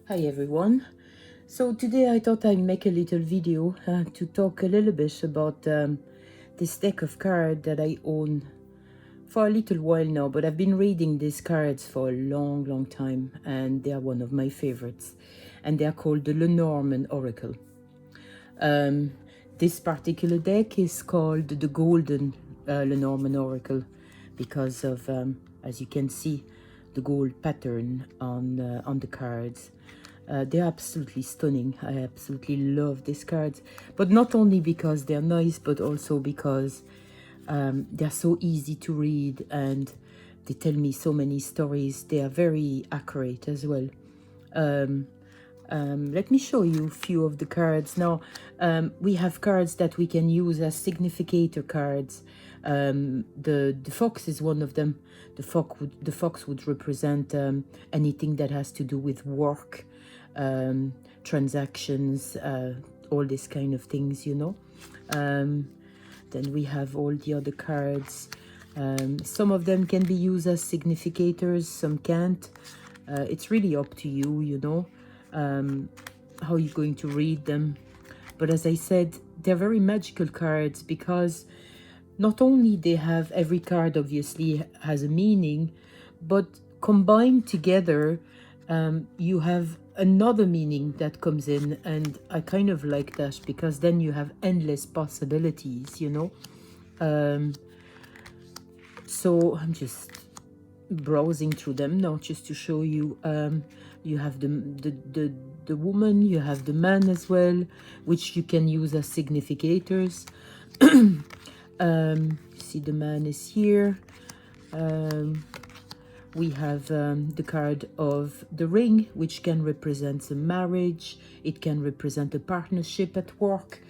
Hi everyone. So today I thought I'd make a little video to talk a little bit about this deck of cards that I own for a little while now, but I've been reading these cards for a long time and they are one of my favorites, and they are called the Lenormand Oracle. This particular deck is called the Golden Lenormand Oracle because of, as you can see, the gold pattern on the cards. They're absolutely stunning. I absolutely love these cards, but not only because they're nice, but also because they're so easy to read and they tell me so many stories. They are very accurate as well. Let me show you a few of the cards. Now, we have cards that we can use as significator cards. The fox is one of them. The fox would represent anything that has to do with work, transactions, all these kind of things, you know. Then we have all the other cards. Some of them can be used as significators, some can't. It's really up to you, you know, how you're going to read them. But as I said, they're very magical cards because not only they have, every card obviously has a meaning, but combined together, you have another meaning that comes in, and I kind of like that because then you have endless possibilities, you know. So I'm just browsing through them now just to show you. You have the woman, you have the man as well, which you can use as significators. See, the man is here. We have the card of the ring, which can represent a marriage. It can represent a partnership at work.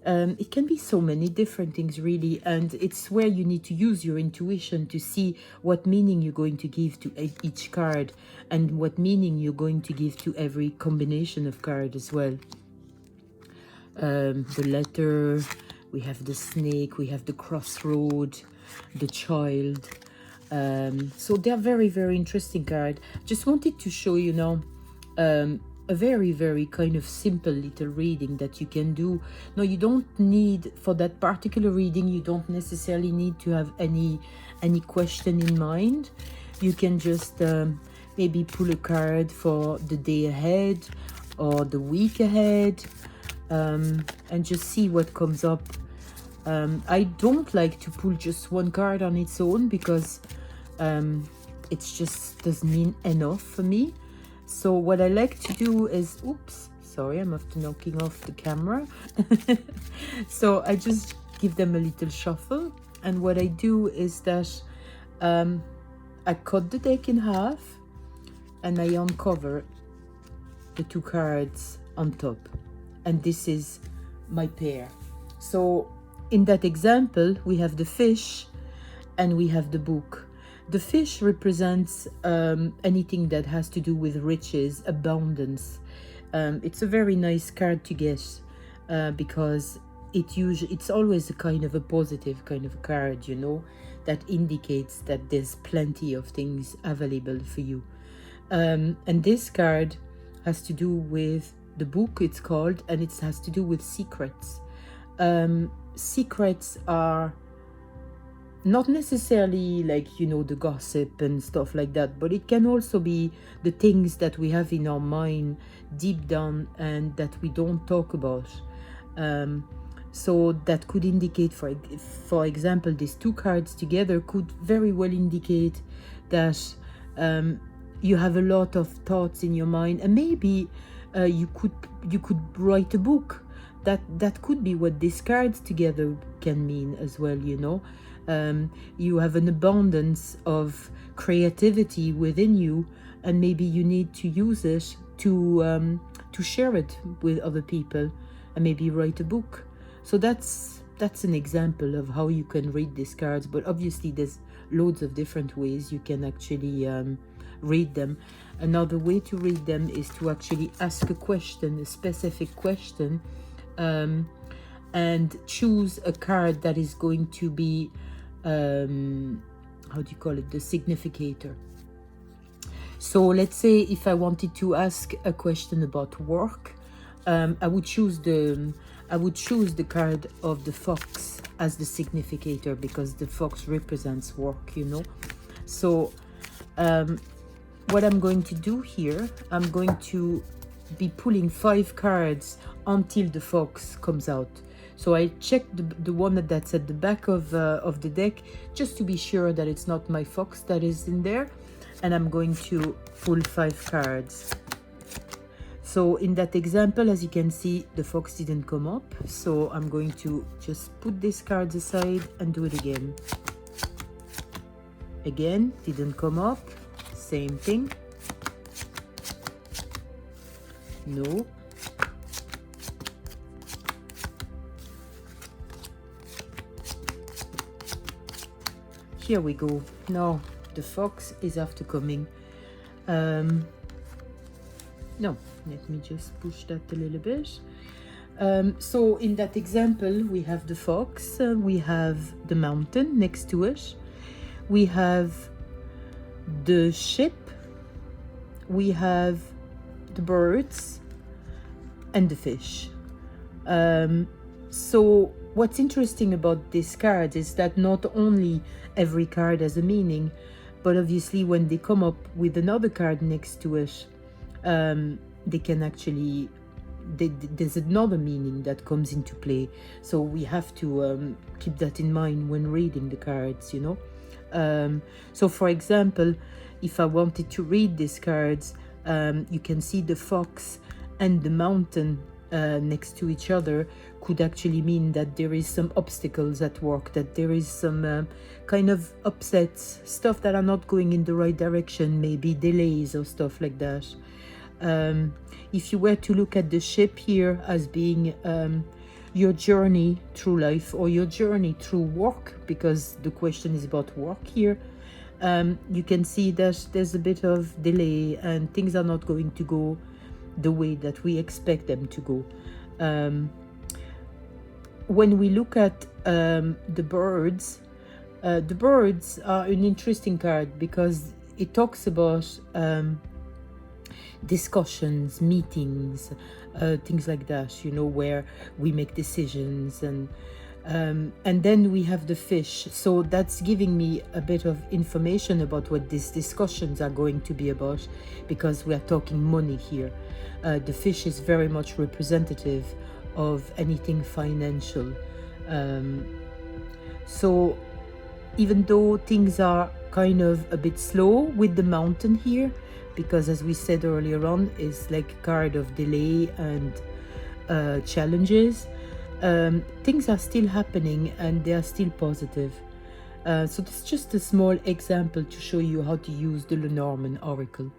It can be so many different things, really, and it's where you need to use your intuition to see what meaning you're going to give to each card and what meaning you're going to give to every combination of card as well. The letter, we have the snake, we have the crossroad, the child. So they're very interesting card. Just wanted to show you now a very kind of simple little reading that you can do. No, you don't need, for that particular reading, you don't necessarily need to have any question in mind. You can just maybe pull a card for the day ahead or the week ahead, and just see what comes up. I don't like to pull just one card on its own because it just doesn't mean enough for me. So what I like to do is, oops, sorry, I'm after knocking off the camera. So I just give them a little shuffle, and what I do is that I cut the deck in half and I uncover the two cards on top, and this is my pair. So in that example, we have the fish and we have the book. The fish represents anything that has to do with riches, abundance. It's a very nice card to get because it's always a kind of a positive kind of card, you know, that indicates that there's plenty of things available for you. And this card has to do with the book, it's called, and it has to do with secrets. Secrets are not necessarily like, you know, the gossip and stuff like that, but it can also be the things that we have in our mind deep down and that we don't talk about. So that could indicate, for example, these two cards together could very well indicate that you have a lot of thoughts in your mind, and maybe you could write a book. That could be what these cards together can mean as well, you know. You have an abundance of creativity within you, and maybe you need to use it to share it with other people and maybe write a book. So that's an example of how you can read these cards, but obviously there's loads of different ways you can actually read them. Another way to read them is to actually ask a question, a specific question, and choose a card that is going to be how do you call it, the significator. So let's say if I wanted to ask a question about work, I would choose the card of the fox as the significator, because the fox represents work, you know. So what I'm going to do here, I'm going to be pulling 5 cards until the fox comes out. So I checked the one that's at the back of the deck, just to be sure that it's not my fox that is in there. And I'm going to pull 5 cards. So in that example, as you can see, the fox didn't come up. So I'm going to just put these cards aside and do it again. Again, didn't come up. Same thing. No. Here we go. Now the fox is after coming. No, let me just push that a little bit. So in that example, we have the fox, we have the mountain next to it, we have the ship, we have the birds, and the fish. So what's interesting about this card is that not only every card has a meaning, but obviously when they come up with another card next to it, they can actually, there's another meaning that comes into play. So we have to keep that in mind when reading the cards, you know. So for example, if I wanted to read these cards, you can see the fox and the mountain next to each other could actually mean that there is some obstacles at work, that there is some kind of upsets, stuff that are not going in the right direction, maybe delays or stuff like that. If you were to look at the ship here as being your journey through life, or your journey through work, because the question is about work here, you can see that there's a bit of delay and things are not going to go the way that we expect them to go. When we look at the birds are an interesting card, because it talks about discussions, meetings, things like that, you know, where we make decisions. And then we have the fish, so that's giving me a bit of information about what these discussions are going to be about, because we are talking money here. The fish is very much representative of anything financial. So even though things are kind of a bit slow with the mountain here, because as we said earlier on, it's like a card of delay and challenges, things are still happening and they are still positive. So this is just a small example to show you how to use the Lenormand Oracle.